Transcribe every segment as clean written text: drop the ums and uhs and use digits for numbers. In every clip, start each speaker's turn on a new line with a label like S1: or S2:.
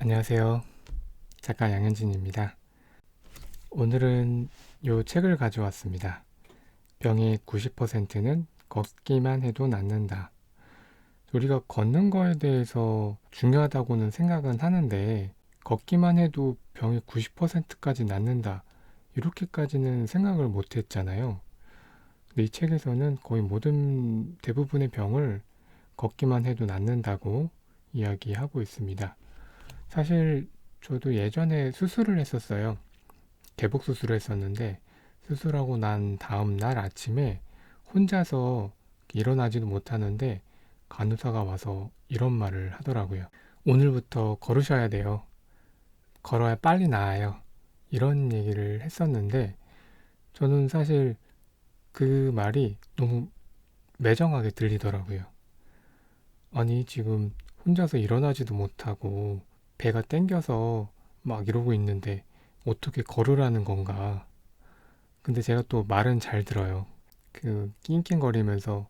S1: 안녕하세요. 작가 양현진입니다. 오늘은 이 책을 가져왔습니다. 병의 90%는 걷기만 해도 낫는다. 우리가 걷는 거에 대해서 중요하다고는 생각은 하는데 걷기만 해도 병의 90%까지 낫는다. 이렇게까지는 생각을 못 했잖아요. 근데 이 책에서는 거의 모든 대부분의 병을 걷기만 해도 낫는다고 이야기하고 있습니다. 사실 저도 예전에 수술을 했었어요. 개복 수술을 했었는데 수술하고 난 다음 날 아침에 혼자서 일어나지도 못하는데 간호사가 와서 이런 말을 하더라고요. 오늘부터 걸으셔야 돼요. 걸어야 빨리 나아요. 이런 얘기를 했었는데 저는 사실 그 말이 너무 매정하게 들리더라고요. 아니, 지금 혼자서 일어나지도 못하고 배가 땡겨서 막 이러고 있는데 어떻게 걸으라는 건가. 근데 제가 또 말은 잘 들어요. 낑낑거리면서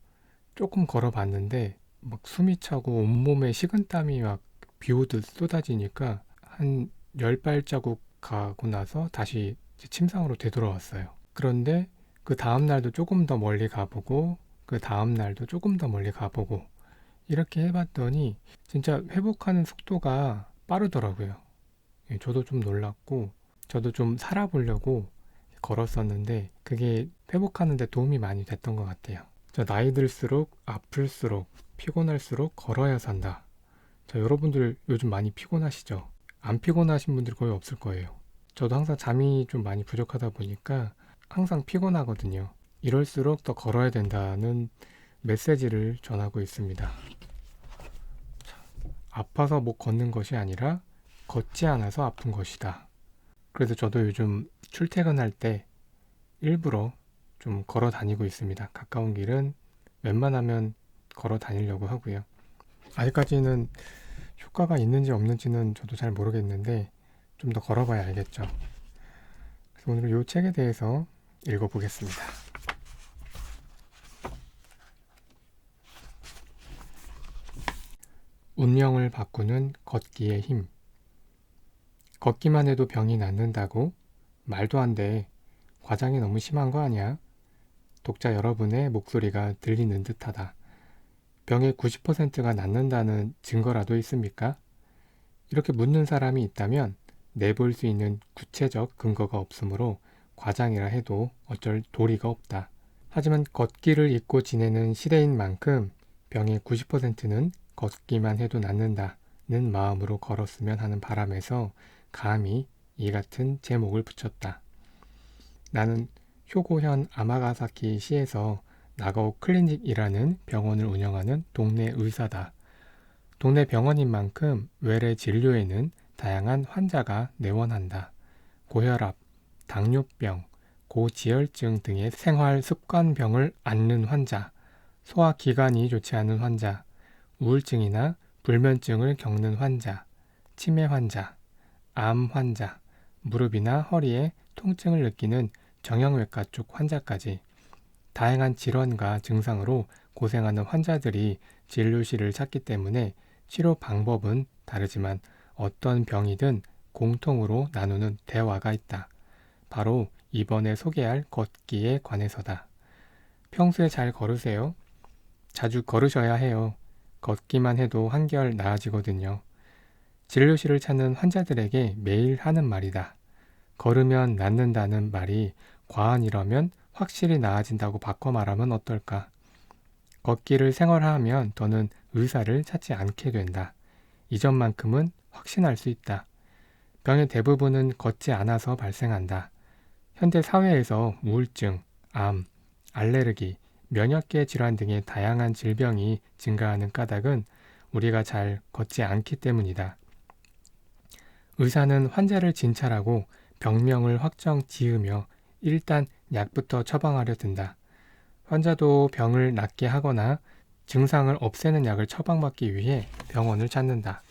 S1: 조금 걸어봤는데 막 숨이 차고 온몸에 식은땀이 막 비오듯 쏟아지니까 한 10발자국 가고 나서 다시 침상으로 되돌아왔어요. 그런데 그 다음 날도 조금 더 멀리 가보고 그 다음 날도 조금 더 멀리 가보고 이렇게 해봤더니 진짜 회복하는 속도가 빠르더라고요. 예, 저도 좀 놀랐고 저도 좀 살아보려고 걸었었는데 그게 회복하는 데 도움이 많이 됐던 것 같아요. 저 나이 들수록 아플수록 피곤할수록 걸어야 산다. 자, 여러분들 요즘 많이 피곤하시죠? 안 피곤하신 분들 거의 없을 거예요. 저도 항상 잠이 좀 많이 부족하다 보니까 항상 피곤하거든요. 이럴수록 더 걸어야 된다는 메시지를 전하고 있습니다. 아파서 못 걷는 것이 아니라 걷지 않아서 아픈 것이다. 그래서 저도 요즘 출퇴근할 때 일부러 좀 걸어 다니고 있습니다. 가까운 길은 웬만하면 걸어 다니려고 하고요. 아직까지는 효과가 있는지 없는지는 저도 잘 모르겠는데 좀 더 걸어봐야 알겠죠. 그래서 오늘은 이 책에 대해서 읽어보겠습니다. 운명을 바꾸는 걷기의 힘. 걷기만 해도 병이 낫는다고? 말도 안 돼. 과장이 너무 심한 거 아니야? 독자 여러분의 목소리가 들리는 듯하다. 병의 90%가 낫는다는 증거라도 있습니까? 이렇게 묻는 사람이 있다면 내볼 수 있는 구체적 근거가 없으므로 과장이라 해도 어쩔 도리가 없다. 하지만 걷기를 잊고 지내는 시대인 만큼 병의 90%는 걷기만 해도 낫는다는 마음으로 걸었으면 하는 바람에서 감히 이 같은 제목을 붙였다. 나는 효고현 아마가사키 시에서 나가오 클리닉이라는 병원을 운영하는 동네 의사다. 동네 병원인 만큼 외래 진료에는 다양한 환자가 내원한다. 고혈압, 당뇨병, 고지혈증 등의 생활 습관병을 앓는 환자, 소화기관이 좋지 않은 환자, 우울증이나 불면증을 겪는 환자, 치매 환자, 암 환자, 무릎이나 허리에 통증을 느끼는 정형외과 쪽 환자까지 다양한 질환과 증상으로 고생하는 환자들이 진료실을 찾기 때문에 치료 방법은 다르지만 어떤 병이든 공통으로 나누는 대화가 있다. 바로 이번에 소개할 걷기에 관해서다. 평소에 잘 걸으세요? 자주 걸으셔야 해요. 걷기만 해도 한결 나아지거든요. 진료실을 찾는 환자들에게 매일 하는 말이다. 걸으면 낫는다는 말이 과언이라면 확실히 나아진다고 바꿔 말하면 어떨까? 걷기를 생활화하면 더는 의사를 찾지 않게 된다. 이전만큼은 확신할 수 있다. 병의 대부분은 걷지 않아서 발생한다. 현대 사회에서 우울증, 암, 알레르기, 면역계 질환 등의 다양한 질병이 증가하는 까닭은 우리가 잘 걷지 않기 때문이다. 의사는 환자를 진찰하고 병명을 확정 지으며 일단 약부터 처방하려 든다. 환자도 병을 낫게 하거나 증상을 없애는 약을 처방받기 위해 병원을 찾는다.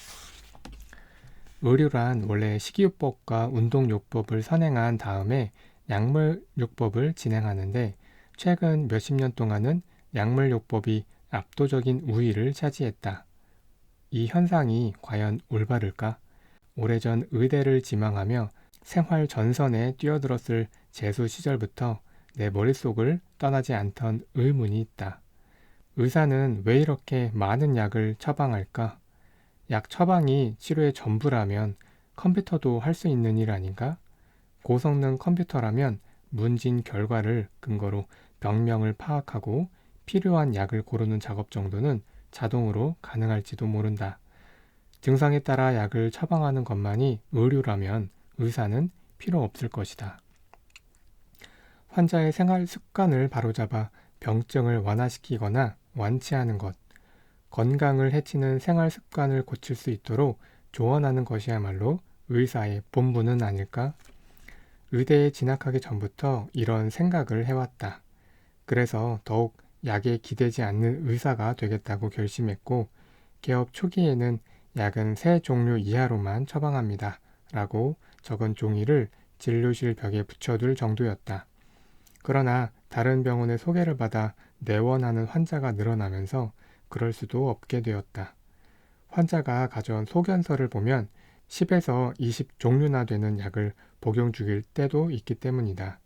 S1: 의료란 원래 식이요법과 운동요법을 선행한 다음에 약물요법을 진행하는데 최근 몇십 년 동안은 약물요법이 압도적인 우위를 차지했다. 이 현상이 과연 올바를까? 오래전 의대를 지망하며 생활 전선에 뛰어들었을 재수 시절부터 내 머릿속을 떠나지 않던 의문이 있다. 의사는 왜 이렇게 많은 약을 처방할까? 약 처방이 치료의 전부라면 컴퓨터도 할 수 있는 일 아닌가? 고성능 컴퓨터라면 문진 결과를 근거로 병명을 파악하고 필요한 약을 고르는 작업 정도는 자동으로 가능할지도 모른다. 증상에 따라 약을 처방하는 것만이 의료라면 의사는 필요 없을 것이다. 환자의 생활 습관을 바로잡아 병증을 완화시키거나 완치하는 것, 건강을 해치는 생활 습관을 고칠 수 있도록 조언하는 것이야말로 의사의 본분은 아닐까? 의대에 진학하기 전부터 이런 생각을 해왔다. 그래서 더욱 약에 기대지 않는 의사가 되겠다고 결심했고, 개업 초기에는 약은 3종류 이하로만 처방합니다. 라고 적은 종이를 진료실 벽에 붙여둘 정도였다. 그러나 다른 병원의 소개를 받아 내원하는 환자가 늘어나면서 그럴 수도 없게 되었다. 환자가 가져온 소견서를 보면 10에서 20종류나 되는 약을 복용 중일 때도 있기 때문이다.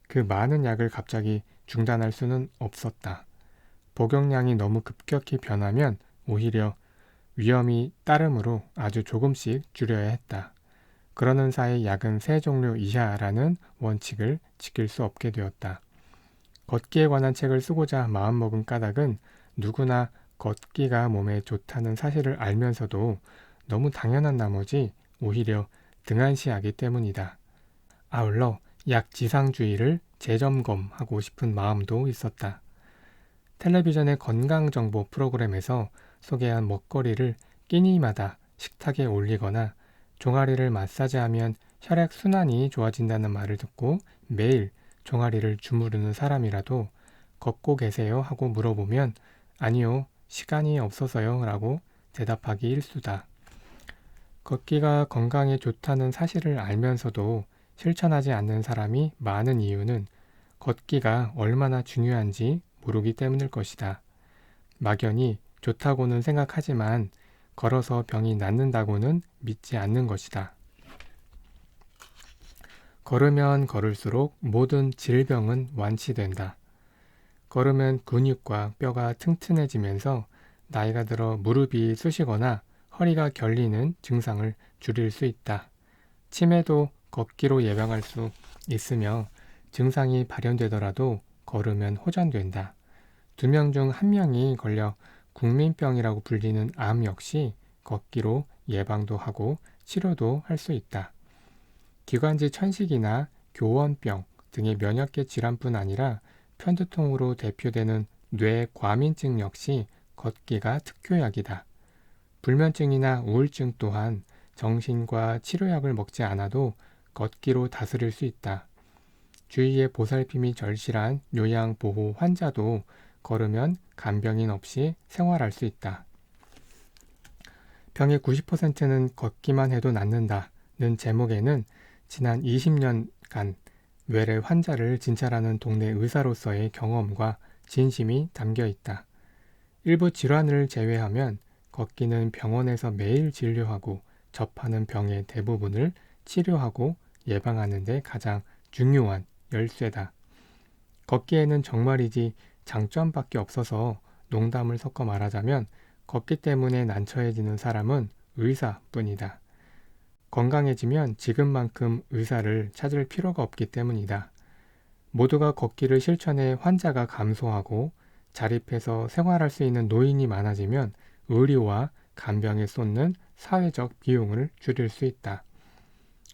S1: 그 많은 약을 갑자기 중단할 수는 없었다. 복용량이 너무 급격히 변하면 오히려 위험이 따르므로 아주 조금씩 줄여야 했다. 그러는 사이 약은 3종류 이하라는 원칙을 지킬 수 없게 되었다. 걷기에 관한 책을 쓰고자 마음먹은 까닭은 누구나 걷기가 몸에 좋다는 사실을 알면서도 너무 당연한 나머지 오히려 등한시하기 때문이다. 아울러 약 지상주의를 재점검하고 싶은 마음도 있었다. 텔레비전의 건강정보 프로그램에서 소개한 먹거리를 끼니마다 식탁에 올리거나 종아리를 마사지하면 혈액순환이 좋아진다는 말을 듣고 매일 종아리를 주무르는 사람이라도 걷고 계세요 하고 물어보면 아니요, 시간이 없어서요 라고 대답하기 일쑤다. 걷기가 건강에 좋다는 사실을 알면서도 실천하지 않는 사람이 많은 이유는 걷기가 얼마나 중요한지 모르기 때문일 것이다. 막연히 좋다고는 생각하지만 걸어서 병이 낫는다고는 믿지 않는 것이다. 걸으면 걸을수록 모든 질병은 완치된다. 걸으면 근육과 뼈가 튼튼해지면서 나이가 들어 무릎이 쑤시거나 허리가 결리는 증상을 줄일 수 있다. 치매도 걷기로 예방할 수 있으며 증상이 발현되더라도 걸으면 호전된다. 2명 중 1명이 걸려 국민병이라고 불리는 암 역시 걷기로 예방도 하고 치료도 할 수 있다. 기관지 천식이나 교원병 등의 면역계 질환뿐 아니라 편두통으로 대표되는 뇌과민증 역시 걷기가 특효약이다. 불면증이나 우울증 또한 정신과 치료약을 먹지 않아도 걷기로 다스릴 수 있다. 주위의 보살핌이 절실한 요양보호 환자도 걸으면 간병인 없이 생활할 수 있다. 병의 90%는 걷기만 해도 낫는다는 제목에는 지난 20년간 외래 환자를 진찰하는 동네 의사로서의 경험과 진심이 담겨 있다. 일부 질환을 제외하면 걷기는 병원에서 매일 진료하고 접하는 병의 대부분을 치료하고 예방하는 데 가장 중요한 열쇠다. 걷기에는 정말이지 장점밖에 없어서 농담을 섞어 말하자면 걷기 때문에 난처해지는 사람은 의사뿐이다. 건강해지면 지금만큼 의사를 찾을 필요가 없기 때문이다. 모두가 걷기를 실천해 환자가 감소하고 자립해서 생활할 수 있는 노인이 많아지면 의료와 간병에 쏟는 사회적 비용을 줄일 수 있다.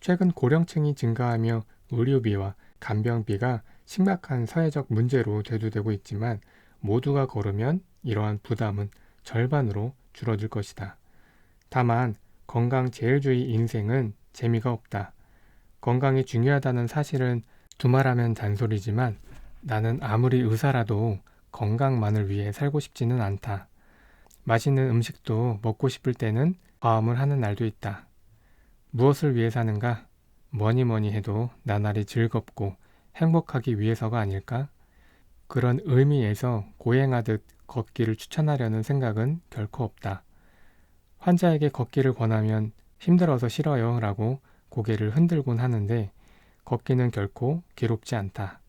S1: 최근 고령층이 증가하며 의료비와 간병비가 심각한 사회적 문제로 대두되고 있지만 모두가 걸으면 이러한 부담은 절반으로 줄어들 것이다. 다만 건강제일주의 인생은 재미가 없다. 건강이 중요하다는 사실은 두말하면 잔소리지만 나는 아무리 의사라도 건강만을 위해 살고 싶지는 않다. 맛있는 음식도 먹고 싶을 때는 과음을 하는 날도 있다. 무엇을 위해 사는가? 뭐니 뭐니 해도 나날이 즐겁고 행복하기 위해서가 아닐까? 그런 의미에서 고행하듯 걷기를 추천하려는 생각은 결코 없다. 환자에게 걷기를 권하면 힘들어서 싫어요 라고 고개를 흔들곤 하는데 걷기는 결코 괴롭지 않다.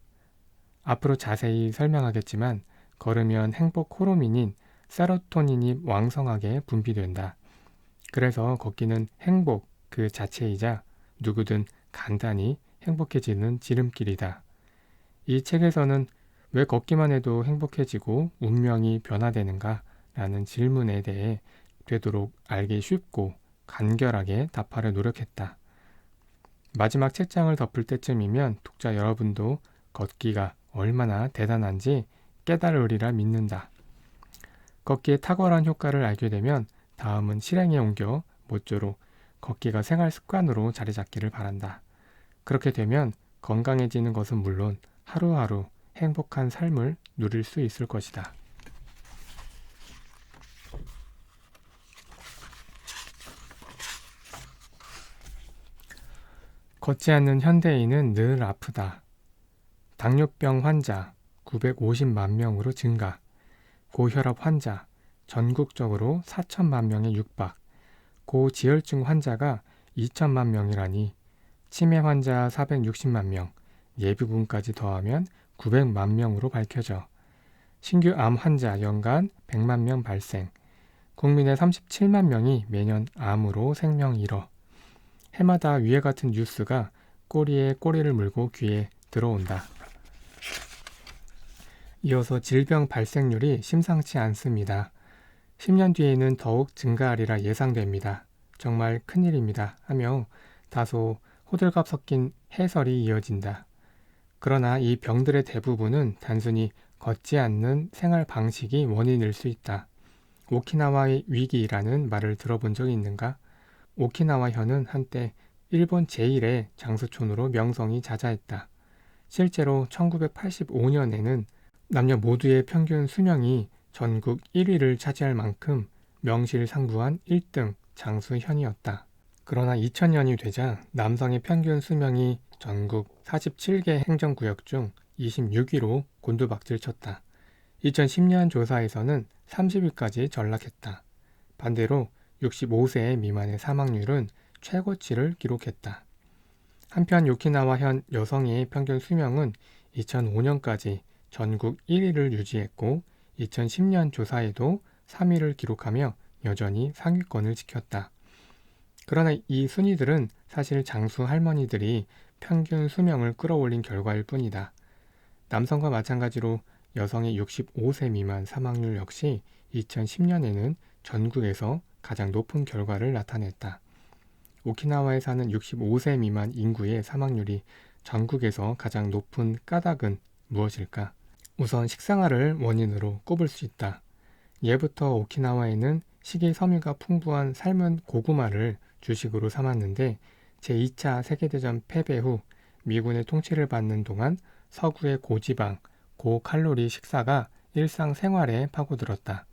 S1: 앞으로 자세히 설명하겠지만 걸으면 행복 호르몬인 세로토닌이 왕성하게 분비된다. 그래서 걷기는 행복 그 자체이자 누구든 간단히 행복해지는 지름길이다. 이 책에서는 왜 걷기만 해도 행복해지고 운명이 변화되는가 라는 질문에 대해 되도록 알기 쉽고 간결하게 답하려 노력했다. 마지막 책장을 덮을 때쯤이면 독자 여러분도 걷기가 얼마나 대단한지 깨달으리라 믿는다. 걷기의 탁월한 효과를 알게 되면 다음은 실행에 옮겨 모쪼록 걷기가 생활 습관으로 자리 잡기를 바란다. 그렇게 되면 건강해지는 것은 물론 하루하루 행복한 삶을 누릴 수 있을 것이다. 걷지 않는 현대인은 늘 아프다. 당뇨병 환자 950만 명으로 증가, 고혈압 환자 전국적으로 4천만 명에 육박, 고지혈증 환자가 2천만 명이라니 치매 환자 460만 명, 예비군까지 더하면 900만 명으로 밝혀져 신규 암 환자 연간 100만 명 발생, 국민의 37만 명이 매년 암으로 생명 잃어 해마다 위와 같은 뉴스가 꼬리에 꼬리를 물고 귀에 들어온다. 이어서 질병 발생률이 심상치 않습니다. 10년 뒤에는 더욱 증가하리라 예상됩니다. 정말 큰일입니다. 하며 다소 호들갑 섞인 해설이 이어진다. 그러나 이 병들의 대부분은 단순히 걷지 않는 생활 방식이 원인일 수 있다. 오키나와의 위기라는 말을 들어본 적이 있는가? 오키나와현은 한때 일본 제1의 장수촌으로 명성이 자자했다. 실제로 1985년에는 남녀 모두의 평균 수명이 전국 1위를 차지할 만큼 명실상부한 1등 장수현이었다. 그러나 2000년이 되자 남성의 평균 수명이 전국 47개 행정구역 중 26위로 곤두박질 쳤다. 2010년 조사에서는 30위까지 전락했다. 반대로 65세 미만의 사망률은 최고치를 기록했다. 한편 오키나와현 여성의 평균 수명은 2005년까지 전국 1위를 유지했고 2010년 조사에도 3위를 기록하며 여전히 상위권을 지켰다. 그러나 이 순위들은 사실 장수 할머니들이 평균 수명을 끌어올린 결과일 뿐이다. 남성과 마찬가지로 여성의 65세 미만 사망률 역시 2010년에는 전국에서 가장 높은 결과를 나타냈다. 오키나와에 사는 65세 미만 인구의 사망률이 전국에서 가장 높은 까닭은 무엇일까? 우선 식생활을 원인으로 꼽을 수 있다. 예부터 오키나와에는 식이섬유가 풍부한 삶은 고구마를 주식으로 삼았는데 제2차 세계대전 패배 후 미군의 통치를 받는 동안 서구의 고지방, 고칼로리 식사가 일상생활에 파고들었다.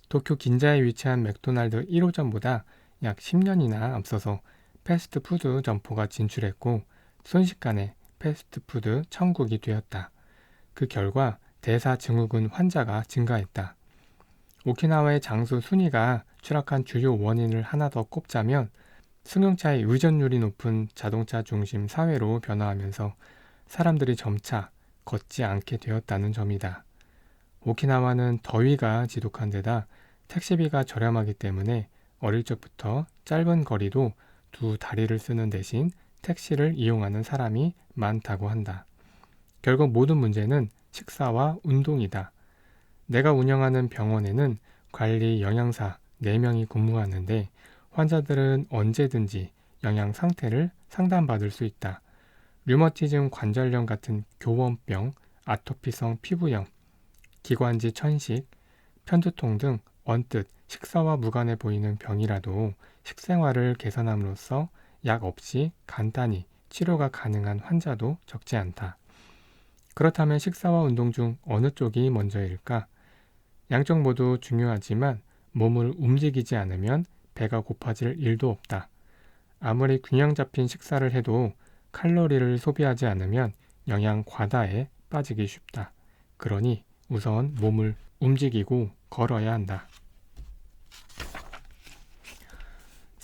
S1: 도쿄 긴자에 위치한 맥도날드 1호점보다 약 10년이나 앞서서 패스트푸드 점포가 진출했고 순식간에 패스트푸드 천국이 되었다. 그 결과 대사증후군 환자가 증가했다. 오키나와의 장수 순위가 추락한 주요 원인을 하나 더 꼽자면 승용차의 의존율이 높은 자동차 중심 사회로 변화하면서 사람들이 점차 걷지 않게 되었다는 점이다. 오키나와는 더위가 지독한 데다 택시비가 저렴하기 때문에 어릴 적부터 짧은 거리도 두 다리를 쓰는 대신 택시를 이용하는 사람이 많다고 한다. 결국 모든 문제는 식사와 운동이다. 내가 운영하는 병원에는 관리 영양사 4명이 근무하는데 환자들은 언제든지 영양 상태를 상담받을 수 있다. 류머티즘 관절염 같은 교원병, 아토피성 피부염, 기관지 천식, 편두통 등 언뜻 식사와 무관해 보이는 병이라도 식생활을 개선함으로써 약 없이 간단히 치료가 가능한 환자도 적지 않다. 그렇다면 식사와 운동 중 어느 쪽이 먼저일까? 양쪽 모두 중요하지만 몸을 움직이지 않으면 배가 고파질 일도 없다. 아무리 균형 잡힌 식사를 해도 칼로리를 소비하지 않으면 영양 과다에 빠지기 쉽다. 그러니 우선 몸을 움직이고 걸어야 한다.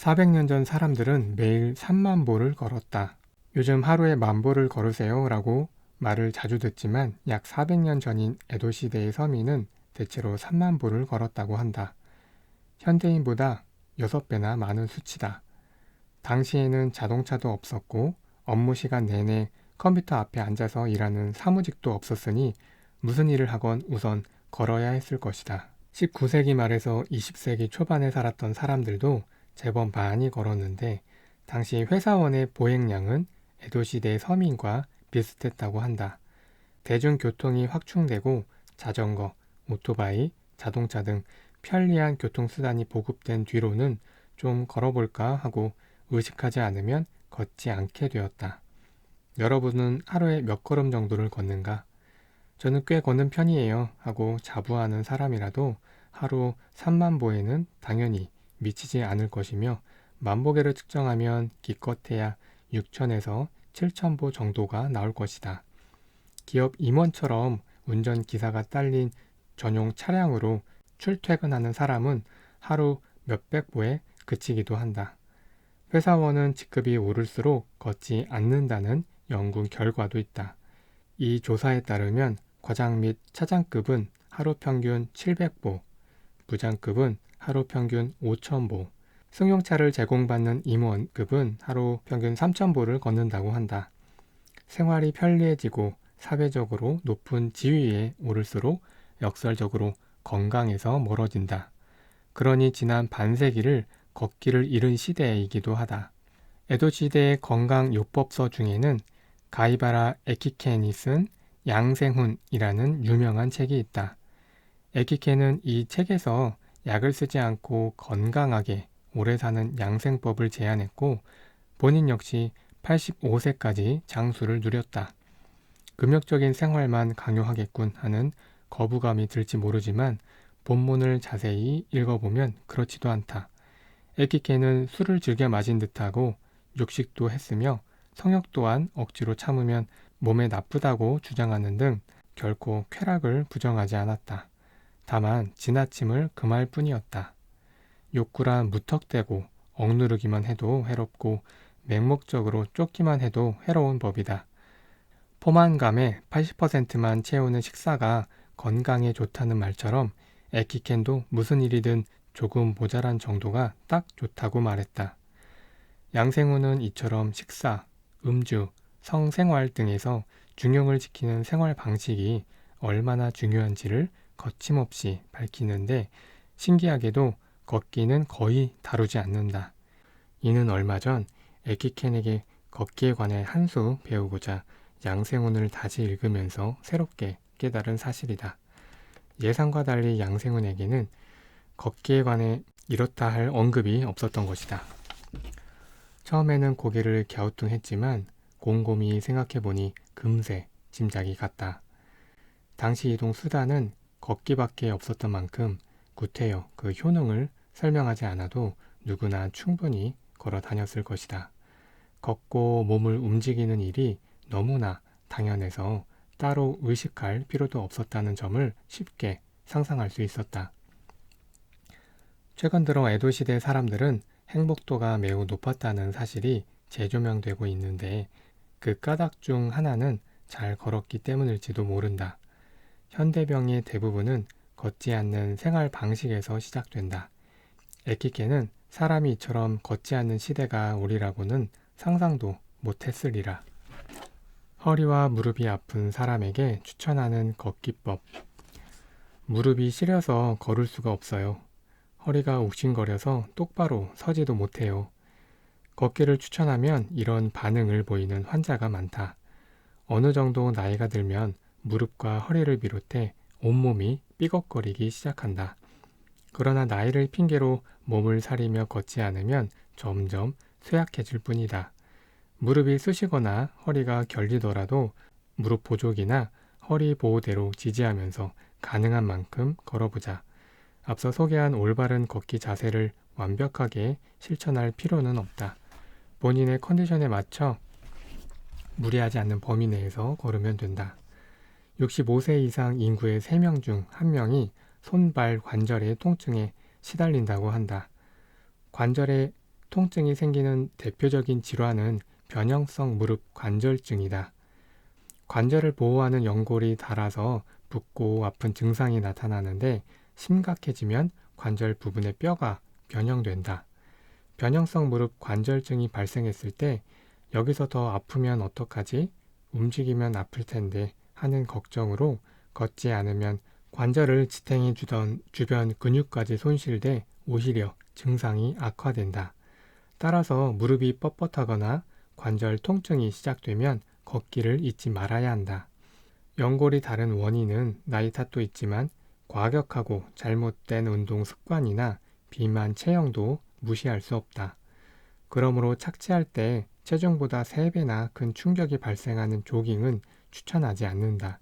S1: 400년 전 사람들은 매일 3만 보를 걸었다. 요즘 하루에 10,000보를 걸으세요 라고 말을 자주 듣지만 약 400년 전인 에도 시대의 서민은 대체로 3만 보를 걸었다고 한다. 현대인보다 6배나 많은 수치다. 당시에는 자동차도 없었고 업무 시간 내내 컴퓨터 앞에 앉아서 일하는 사무직도 없었으니 무슨 일을 하건 우선 걸어야 했을 것이다. 19세기 말에서 20세기 초반에 살았던 사람들도 제법 많이 걸었는데 당시 회사원의 보행량은 에도시대 서민과 비슷했다고 한다. 대중교통이 확충되고 자전거, 오토바이, 자동차 등 편리한 교통수단이 보급된 뒤로는 좀 걸어볼까 하고 의식하지 않으면 걷지 않게 되었다. 여러분은 하루에 몇 걸음 정도를 걷는가? 저는 꽤 걷는 편이에요 하고 자부하는 사람이라도 하루 3만 보에는 당연히 미치지 않을 것이며 만보계를 측정하면 기껏해야 6천에서 7천 보 정도가 나올 것이다. 기업 임원처럼 운전기사가 딸린 전용 차량으로 출퇴근하는 사람은 하루 몇백 보에 그치기도 한다. 회사원은 직급이 오를수록 걷지 않는다는 연구 결과도 있다. 이 조사에 따르면 과장 및 차장급은 하루 평균 700보, 부장급은 하루 평균 5,000보, 승용차를 제공받는 임원급은 하루 평균 3,000보를 걷는다고 한다. 생활이 편리해지고 사회적으로 높은 지위에 오를수록 역설적으로 건강에서 멀어진다. 그러니 지난 반세기를 걷기를 잃은 시대이기도 하다. 에도 시대의 건강요법서 중에는 가이바라 에키켄이 쓴 양생훈이라는 유명한 책이 있다. 에키켄은 이 책에서 약을 쓰지 않고 건강하게 오래 사는 양생법을 제안했고 본인 역시 85세까지 장수를 누렸다. 금욕적인 생활만 강요하겠군 하는 거부감이 들지 모르지만 본문을 자세히 읽어보면 그렇지도 않다. 에키케는 술을 즐겨 마신 듯하고 육식도 했으며 성욕 또한 억지로 참으면 몸에 나쁘다고 주장하는 등 결코 쾌락을 부정하지 않았다. 다만 지나침을 금할 뿐이었다. 욕구란 무턱대고 억누르기만 해도 해롭고 맹목적으로 쫓기만 해도 해로운 법이다. 포만감의 80%만 채우는 식사가 건강에 좋다는 말처럼 에키켄도 무슨 일이든 조금 모자란 정도가 딱 좋다고 말했다. 양생우는 이처럼 식사, 음주, 성생활 등에서 균형을 지키는 생활 방식이 얼마나 중요한지를 거침없이 밝히는데 신기하게도 걷기는 거의 다루지 않는다. 이는 얼마 전 에키켄에게 걷기에 관해 한 수 배우고자 양생훈을 다시 읽으면서 새롭게 깨달은 사실이다. 예상과 달리 양생훈에게는 걷기에 관해 이렇다 할 언급이 없었던 것이다. 처음에는 고개를 갸우뚱했지만 곰곰이 생각해보니 금세 짐작이 갔다. 당시 이동 수단은 걷기밖에 없었던 만큼 구태여 그 효능을 설명하지 않아도 누구나 충분히 걸어 다녔을 것이다. 걷고 몸을 움직이는 일이 너무나 당연해서 따로 의식할 필요도 없었다는 점을 쉽게 상상할 수 있었다. 최근 들어 에도시대 사람들은 행복도가 매우 높았다는 사실이 재조명되고 있는데 그 까닭 중 하나는 잘 걸었기 때문일지도 모른다. 현대병의 대부분은 걷지 않는 생활 방식에서 시작된다. 에키케는 사람이 이처럼 걷지 않는 시대가 오리라고는 상상도 못했으리라. 허리와 무릎이 아픈 사람에게 추천하는 걷기법. 무릎이 시려서 걸을 수가 없어요. 허리가 욱신거려서 똑바로 서지도 못해요. 걷기를 추천하면 이런 반응을 보이는 환자가 많다. 어느 정도 나이가 들면 무릎과 허리를 비롯해 온몸이 삐걱거리기 시작한다. 그러나 나이를 핑계로 몸을 사리며 걷지 않으면 점점 쇠약해질 뿐이다. 무릎이 쑤시거나 허리가 결리더라도 무릎 보조기나 허리 보호대로 지지하면서 가능한 만큼 걸어보자. 앞서 소개한 올바른 걷기 자세를 완벽하게 실천할 필요는 없다. 본인의 컨디션에 맞춰 무리하지 않는 범위 내에서 걸으면 된다. 65세 이상 인구의 3명 중 1명이 손발 관절의 통증에 시달린다고 한다. 관절의 통증이 생기는 대표적인 질환은 변형성 무릎 관절증이다. 관절을 보호하는 연골이 닳아서 붓고 아픈 증상이 나타나는데 심각해지면 관절 부분의 뼈가 변형된다. 변형성 무릎 관절증이 발생했을 때 여기서 더 아프면 어떡하지? 움직이면 아플 텐데 하는 걱정으로 걷지 않으면 관절을 지탱해 주던 주변 근육까지 손실돼 오히려 증상이 악화된다. 따라서 무릎이 뻣뻣하거나 관절 통증이 시작되면 걷기를 잊지 말아야 한다. 연골이 다른 원인은 나이 탓도 있지만 과격하고 잘못된 운동 습관이나 비만 체형도 무시할 수 없다. 그러므로 착지할 때 체중보다 3배나 큰 충격이 발생하는 조깅은 추천하지 않는다.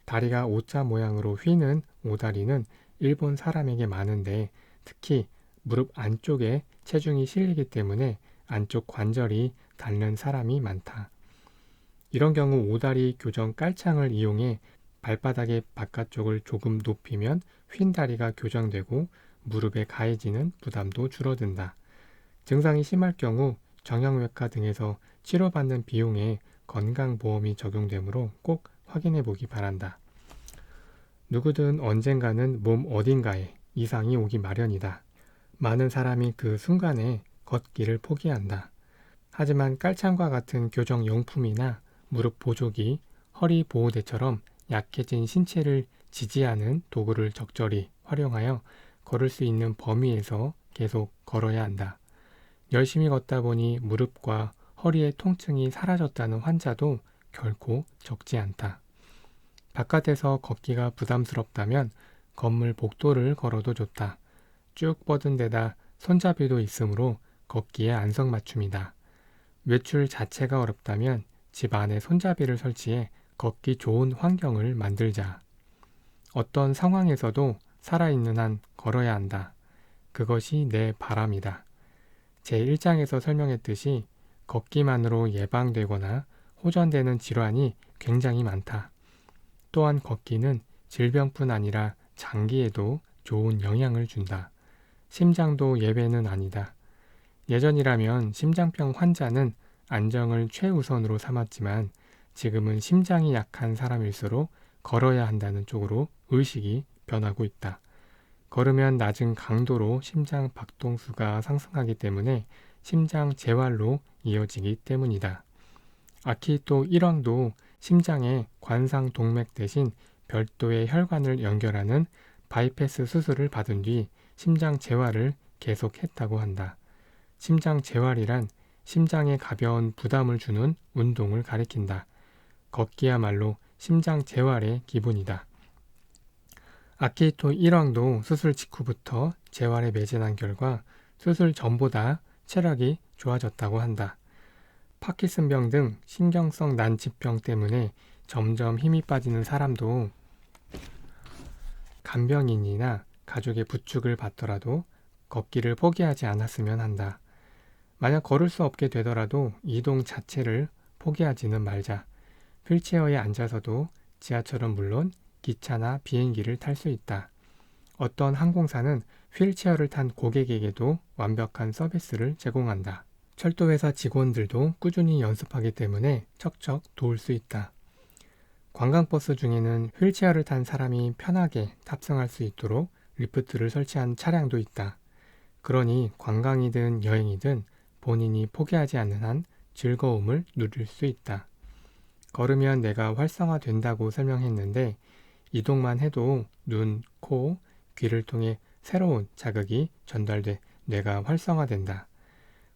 S1: 다리가 O자 모양으로 휘는 오다리는 일본 사람에게 많은데 특히 무릎 안쪽에 체중이 실리기 때문에 안쪽 관절이 닳는 사람이 많다. 이런 경우 오다리 교정 깔창을 이용해 발바닥의 바깥쪽을 조금 높이면 휜 다리가 교정되고 무릎에 가해지는 부담도 줄어든다. 증상이 심할 경우 정형외과 등에서 치료받는 비용에 건강보험이 적용되므로 꼭 확인해 보기 바란다. 누구든 언젠가는 몸 어딘가에 이상이 오기 마련이다. 많은 사람이 그 순간에 걷기를 포기한다. 하지만 깔창과 같은 교정용품이나 무릎 보조기, 허리 보호대처럼 약해진 신체를 지지하는 도구를 적절히 활용하여 걸을 수 있는 범위에서 계속 걸어야 한다. 열심히 걷다 보니 무릎과 허리의 통증이 사라졌다는 환자도 결코 적지 않다. 바깥에서 걷기가 부담스럽다면 건물 복도를 걸어도 좋다. 쭉 뻗은 데다 손잡이도 있으므로 걷기에 안성맞춤이다. 외출 자체가 어렵다면 집 안에 손잡이를 설치해 걷기 좋은 환경을 만들자. 어떤 상황에서도 살아있는 한 걸어야 한다. 그것이 내 바람이다. 제1장에서 설명했듯이 걷기만으로 예방되거나 호전되는 질환이 굉장히 많다. 또한 걷기는 질병뿐 아니라 장기에도 좋은 영향을 준다. 심장도 예외는 아니다. 예전이라면 심장병 환자는 안정을 최우선으로 삼았지만 지금은 심장이 약한 사람일수록 걸어야 한다는 쪽으로 의식이 변하고 있다. 걸으면 낮은 강도로 심장 박동수가 상승하기 때문에 심장 재활로 이어지기 때문이다. 아키히토 일왕도 심장의 관상 동맥 대신 별도의 혈관을 연결하는 바이패스 수술을 받은 뒤 심장 재활을 계속했다고 한다. 심장 재활이란 심장에 가벼운 부담을 주는 운동을 가리킨다. 걷기야말로 심장 재활의 기본이다. 아키히토 일왕도 수술 직후부터 재활에 매진한 결과 수술 전보다 체력이 좋아졌다고 한다. 파킨슨병 등 신경성 난치병 때문에 점점 힘이 빠지는 사람도 간병인이나 가족의 부축을 받더라도 걷기를 포기하지 않았으면 한다. 만약 걸을 수 없게 되더라도 이동 자체를 포기하지는 말자. 휠체어에 앉아서도 지하철은 물론 기차나 비행기를 탈 수 있다. 어떤 항공사는 휠체어를 탄 고객에게도 완벽한 서비스를 제공한다. 철도회사 직원들도 꾸준히 연습하기 때문에 척척 도울 수 있다. 관광버스 중에는 휠체어를 탄 사람이 편하게 탑승할 수 있도록 리프트를 설치한 차량도 있다. 그러니 관광이든 여행이든 본인이 포기하지 않는 한 즐거움을 누릴 수 있다. 걸으면 뇌가 활성화된다고 설명했는데 이동만 해도 눈, 코, 귀를 통해 새로운 자극이 전달돼 뇌가 활성화된다.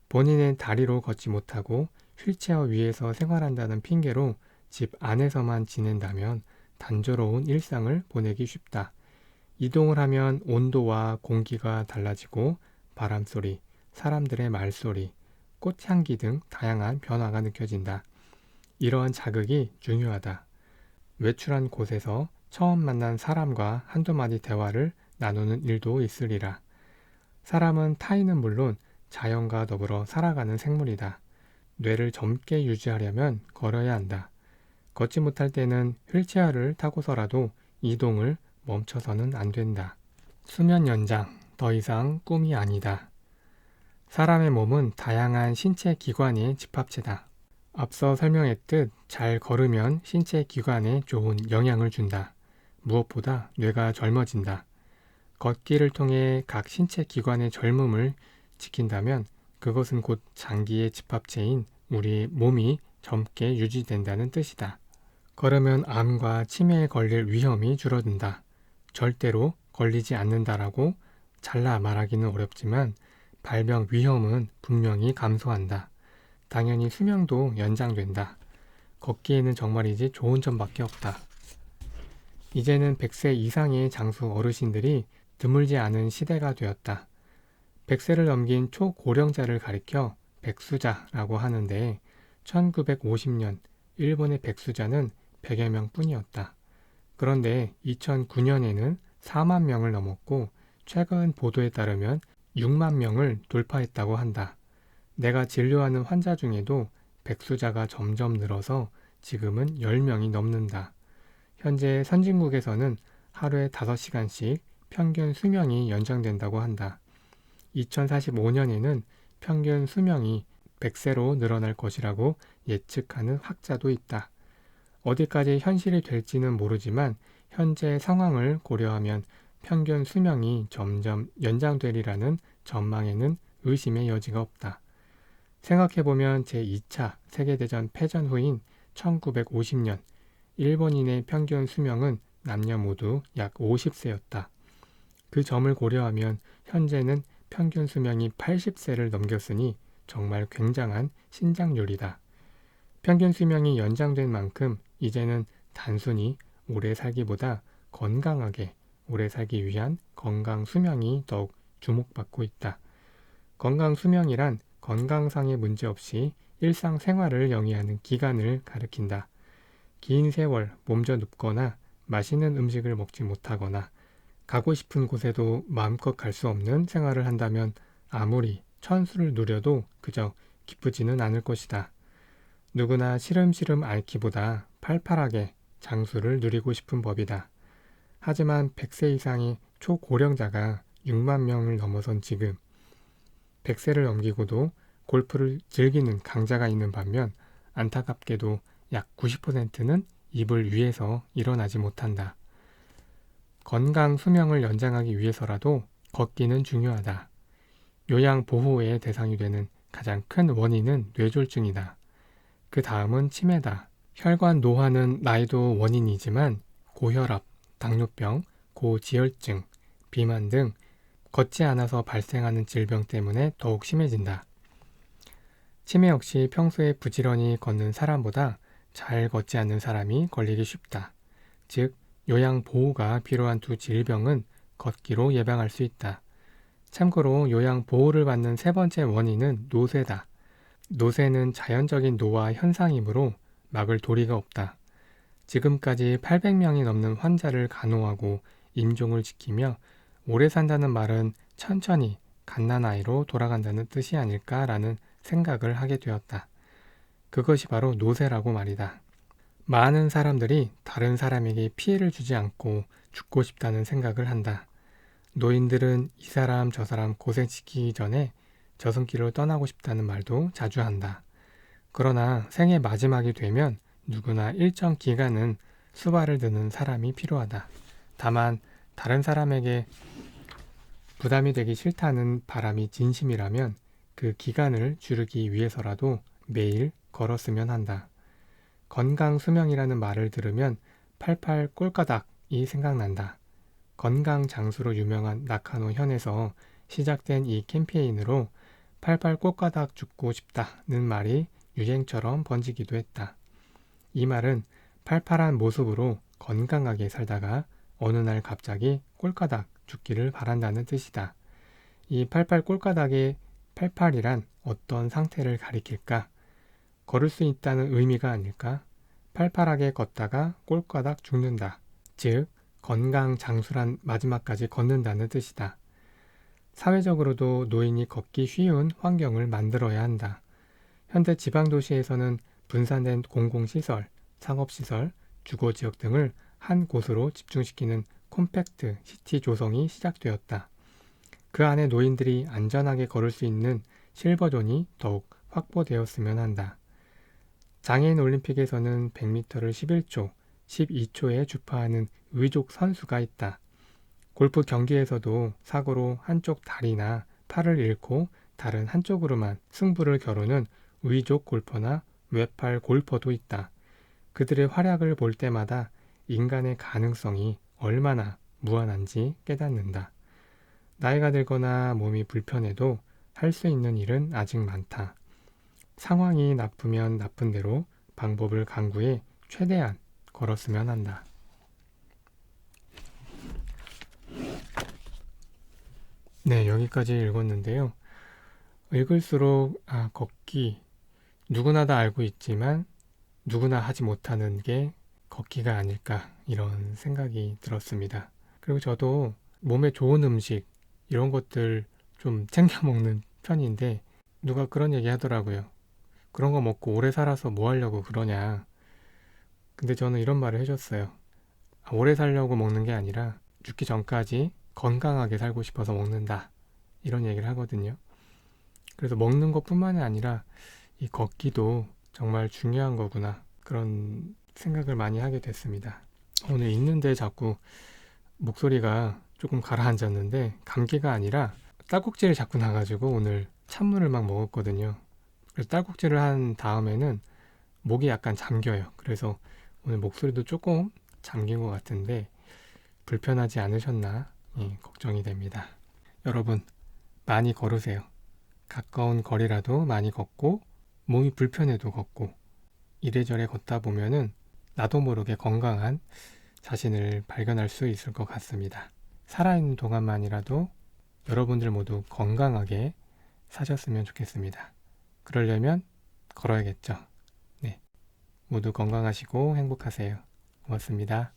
S1: 본인은 다리로 걷지 못하고 휠체어 위에서 생활한다는 핑계로 집 안에서만 지낸다면 단조로운 일상을 보내기 쉽다. 이동을 하면 온도와 공기가 달라지고 바람소리, 사람들의 말소리, 꽃향기 등 다양한 변화가 느껴진다. 이러한 자극이 중요하다. 외출한 곳에서 처음 만난 사람과 한두 마디 대화를 나누는 일도 있으리라. 사람은 타인은 물론 자연과 더불어 살아가는 생물이다. 뇌를 젊게 유지하려면 걸어야 한다. 걷지 못할 때는 휠체어를 타고서라도 이동을 멈춰서는 안 된다. 수면 연장, 더 이상 꿈이 아니다. 사람의 몸은 다양한 신체 기관의 집합체다. 앞서 설명했듯 잘 걸으면 신체 기관에 좋은 영향을 준다. 무엇보다 뇌가 젊어진다. 걷기를 통해 각 신체 기관의 젊음을 지킨다면 그것은 곧 장기의 집합체인 우리 몸이 젊게 유지된다는 뜻이다. 걸으면 암과 치매에 걸릴 위험이 줄어든다. 절대로 걸리지 않는다라고 잘라 말하기는 어렵지만 발병 위험은 분명히 감소한다. 당연히 수명도 연장된다. 걷기에는 정말이지 좋은 점밖에 없다. 이제는 100세 이상의 장수 어르신들이 드물지 않은 시대가 되었다. 100세를 넘긴 초고령자를 가리켜 백수자라고 하는데 1950년 일본의 백수자는 100여 명 뿐이었다. 그런데 2009년에는 4만 명을 넘었고 최근 보도에 따르면 6만 명을 돌파했다고 한다. 내가 진료하는 환자 중에도 백수자가 점점 늘어서 지금은 10명이 넘는다. 현재 선진국에서는 하루에 5시간씩 평균 수명이 연장된다고 한다. 2045년에는 평균 수명이 100세로 늘어날 것이라고 예측하는 학자도 있다. 어디까지 현실이 될지는 모르지만 현재 상황을 고려하면 평균 수명이 점점 연장되리라는 전망에는 의심의 여지가 없다. 생각해보면 제2차 세계대전 패전 후인 1950년 일본인의 평균 수명은 남녀 모두 약 50세였다. 그 점을 고려하면 현재는 평균 수명이 80세를 넘겼으니 정말 굉장한 신장률이다. 평균 수명이 연장된 만큼 이제는 단순히 오래 살기보다 건강하게 오래 살기 위한 건강 수명이 더욱 주목받고 있다. 건강 수명이란 건강상의 문제 없이 일상생활을 영위하는 기간을 가리킨다. 긴 세월 몸져 눕거나 맛있는 음식을 먹지 못하거나 가고 싶은 곳에도 마음껏 갈 수 없는 생활을 한다면 아무리 천수를 누려도 그저 기쁘지는 않을 것이다. 누구나 시름시름 앓기보다 팔팔하게 장수를 누리고 싶은 법이다. 하지만 100세 이상의 초고령자가 6만 명을 넘어선 지금 100세를 넘기고도 골프를 즐기는 강자가 있는 반면 안타깝게도 약 90%는 이불 위에서 일어나지 못한다. 건강 수명을 연장하기 위해서라도 걷기는 중요하다. 요양보호의 대상이 되는 가장 큰 원인은 뇌졸중이다. 그 다음은 치매다. 혈관 노화는 나이도 원인이지만 고혈압, 당뇨병, 고지혈증, 비만 등 걷지 않아서 발생하는 질병 때문에 더욱 심해진다. 치매 역시 평소에 부지런히 걷는 사람보다 잘 걷지 않는 사람이 걸리기 쉽다. 즉, 요양보호가 필요한 두 질병은 걷기로 예방할 수 있다. 참고로 요양보호를 받는 세 번째 원인은 노쇠다. 노쇠는 자연적인 노화 현상이므로 막을 도리가 없다. 지금까지 800명이 넘는 환자를 간호하고 임종을 지키며 오래 산다는 말은 천천히 갓난아이로 돌아간다는 뜻이 아닐까라는 생각을 하게 되었다. 그것이 바로 노쇠라고 말이다. 많은 사람들이 다른 사람에게 피해를 주지 않고 죽고 싶다는 생각을 한다. 노인들은 이 사람 저 사람 고생시키기 전에 저승길로 떠나고 싶다는 말도 자주 한다. 그러나 생의 마지막이 되면 누구나 일정 기간은 수발을 드는 사람이 필요하다. 다만 다른 사람에게 부담이 되기 싫다는 바람이 진심이라면 그 기간을 줄이기 위해서라도 매일 걸었으면 한다. 건강 수명이라는 말을 들으면 88 꼴가닥이 생각난다. 건강 장수로 유명한 나카노 현에서 시작된 이 캠페인으로 88 꼴가닥 죽고 싶다는 말이 유행처럼 번지기도 했다. 이 말은 팔팔한 모습으로 건강하게 살다가 어느 날 갑자기 꼴가닥 죽기를 바란다는 뜻이다. 이 88 꼴가닥의 88이란 어떤 상태를 가리킬까? 걸을 수 있다는 의미가 아닐까? 팔팔하게 걷다가 꼴가닥 죽는다. 즉, 건강 장수란 마지막까지 걷는다는 뜻이다. 사회적으로도 노인이 걷기 쉬운 환경을 만들어야 한다. 현대 지방도시에서는 분산된 공공시설, 상업시설, 주거지역 등을 한 곳으로 집중시키는 콤팩트 시티 조성이 시작되었다. 그 안에 노인들이 안전하게 걸을 수 있는 실버존이 더욱 확보되었으면 한다. 장애인 올림픽에서는 100m를 11초, 12초에 주파하는 의족 선수가 있다. 골프 경기에서도 사고로 한쪽 다리나 팔을 잃고 다른 한쪽으로만 승부를 겨루는 의족 골퍼나 외팔 골퍼도 있다. 그들의 활약을 볼 때마다 인간의 가능성이 얼마나 무한한지 깨닫는다. 나이가 들거나 몸이 불편해도 할 수 있는 일은 아직 많다. 상황이 나쁘면 나쁜 대로 방법을 강구해 최대한 걸었으면 한다. 네, 여기까지 읽었는데요. 읽을수록 걷기 누구나 다 알고 있지만 누구나 하지 못하는 게 걷기가 아닐까 이런 생각이 들었습니다. 그리고 저도 몸에 좋은 음식 이런 것들 좀 챙겨 먹는 편인데 누가 그런 얘기 하더라고요. 그런 거 먹고 오래 살아서 뭐 하려고 그러냐. 근데 저는 이런 말을 해줬어요. 오래 살려고 먹는 게 아니라 죽기 전까지 건강하게 살고 싶어서 먹는다. 이런 얘기를 하거든요. 그래서 먹는 것뿐만이 아니라 이 걷기도 정말 중요한 거구나. 그런 생각을 많이 하게 됐습니다. 오늘 있는데 자꾸 목소리가 조금 가라앉았는데 감기가 아니라 딸꾹질이 자꾸 나가지고 오늘 찬물을 막 먹었거든요. 그래서 딸꾹질을 한 다음에는 목이 약간 잠겨요. 그래서 오늘 목소리도 조금 잠긴 것 같은데 불편하지 않으셨나 걱정이 됩니다. 여러분 많이 걸으세요. 가까운 거리라도 많이 걷고 몸이 불편해도 걷고 이래저래 걷다 보면은 나도 모르게 건강한 자신을 발견할 수 있을 것 같습니다. 살아있는 동안만이라도 여러분들 모두 건강하게 사셨으면 좋겠습니다. 그러려면 걸어야겠죠. 네, 모두 건강하시고 행복하세요. 고맙습니다.